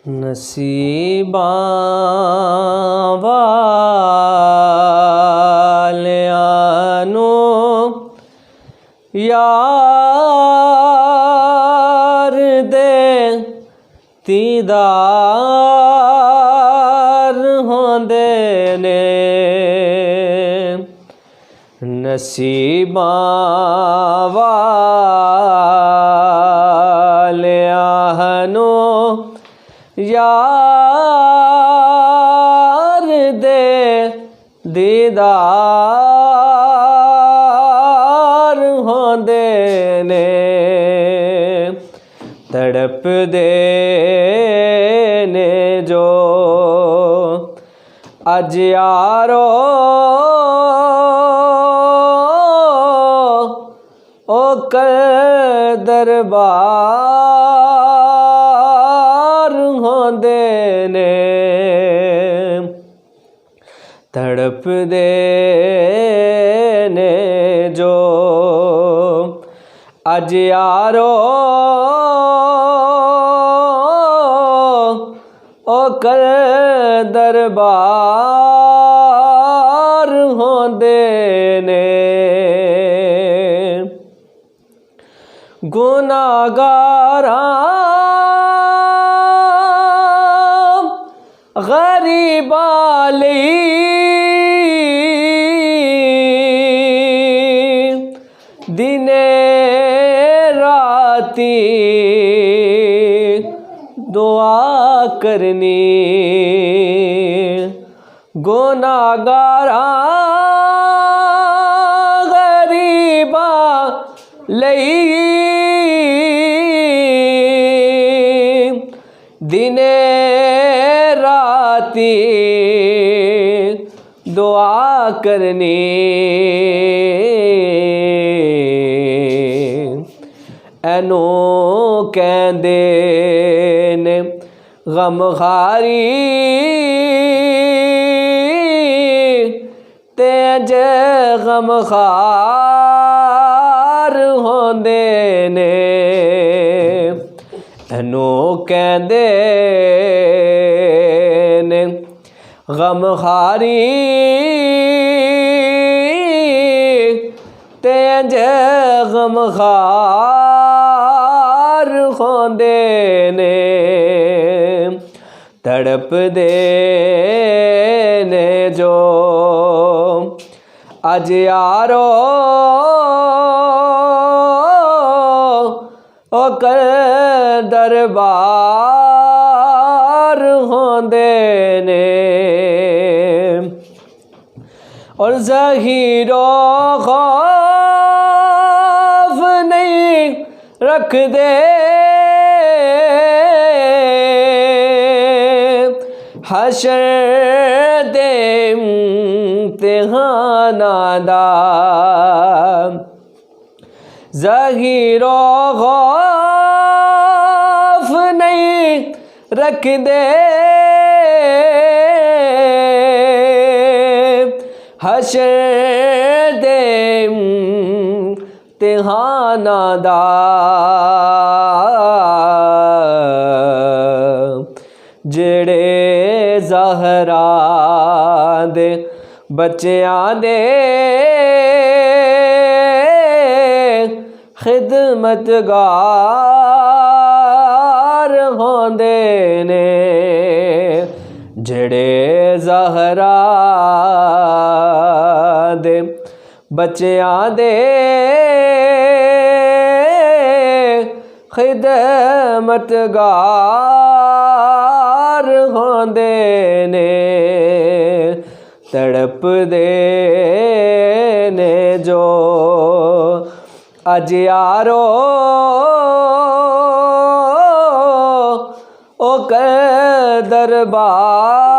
ਨਸੀਬਾਂ ਵਾਲਿਆਂ ਨੂੰ ਯਾਰ ਦੇ ਦੀਦਾਰ ਹੁੰਦੇ ਨੇ। ਨਸੀਬਾਂ ਵਾਲਿਆਂ ਨੂੰ ਯਾਰ ਦੇ ਦੀਦਾਰ ਹੁੰਦੇ ਨੇ। ਤੜਪਦੇ ਨੇ ਜੋ ਅੱਜ ਯਾਰੋ ਉਹ ਕੱਲ੍ਹ ਦਰਬਾਰ ਹੁੰਦੇ ਨੇ। ਤੜਪਦੇ ਨੇ ਜੋ ਅੱਜ ਯਾਰੋ ਉਹ ਕੱਲ੍ਹ ਦਰਬਾਰ ਹੁੰਦੇ ਨੇ। ਗੁਨਾਹਗਾਰਾਂ ਗਰੀਬਾਂ ਲਈ ਦਿਨੇ ਰਾਤੀ ਦੁਆ ਕਰਨੀ। ਗੁਨਾਹਗਾਰਾਂ ਗਰੀਬਾਂ ਲਈ ਦਿਨੇ ਰਾਤੀ ਦੁਆ ਕਰਨੀ। ਇਹਨੂੰ ਕਹਿੰਦੇ ਨੇ ਗਮਖਾਰੀ ਤੇ ਜੇ ਗਮਖਾਰ ਹੁੰਦੇ ਨੇ। ਇਹਨੂੰ ਕਹਿੰਦੇ ਨੇ ਗਮਖਾਰੀ ਤੇ ਜੇ ਗਮਖਾਰ ਹੁੰਦੇ ਨੇ। ਤੜਪਦੇ ਨੇ ਜੋ ਅੱਜ ਯਾਰੋ ਉਹ ਕੱਲ੍ਹ ਦਰਬਾਰ ਹੁੰਦੇ ਨੇ। ਔਰ ਜ਼ਹੀਰੋ ਖੌਫ ਨਹੀਂ ਰੱਖਦੇ ਹਸ਼ਰ ਦੇ ਇਮਤਿਹਾਨਾਂ ਦਾ। ਜ਼ਹੀਰੋ ਖੌਫ ਨਹੀਂ ਰੱਖਦੇ ਹਸ਼ਰ ਦੇ ਇਮਤਿਹਾਨਾਂ ਦਾ। ਜਿਹੜੇ ਜ਼ਹਰਾ ਦੇ ਬੱਚਿਆਂ ਦੇ ਖਿਦਮਤਗਾਰ ਹੁੰਦੇ ਨੇ। ਜਿਹੜੇ ਜ਼ਹਰਾ ਦੇ ਬੱਚਿਆਂ ਦੇ ਖਿਦਮਤਗਾਰ ਹੁੰਦੇ ਨੇ। ਤੜਪਦੇ ਨੇ ਜੋ ਅੱਜ ਯਾਰੋ ਉਹ ਕੱਲ੍ਹ ਦਰਬਾਰ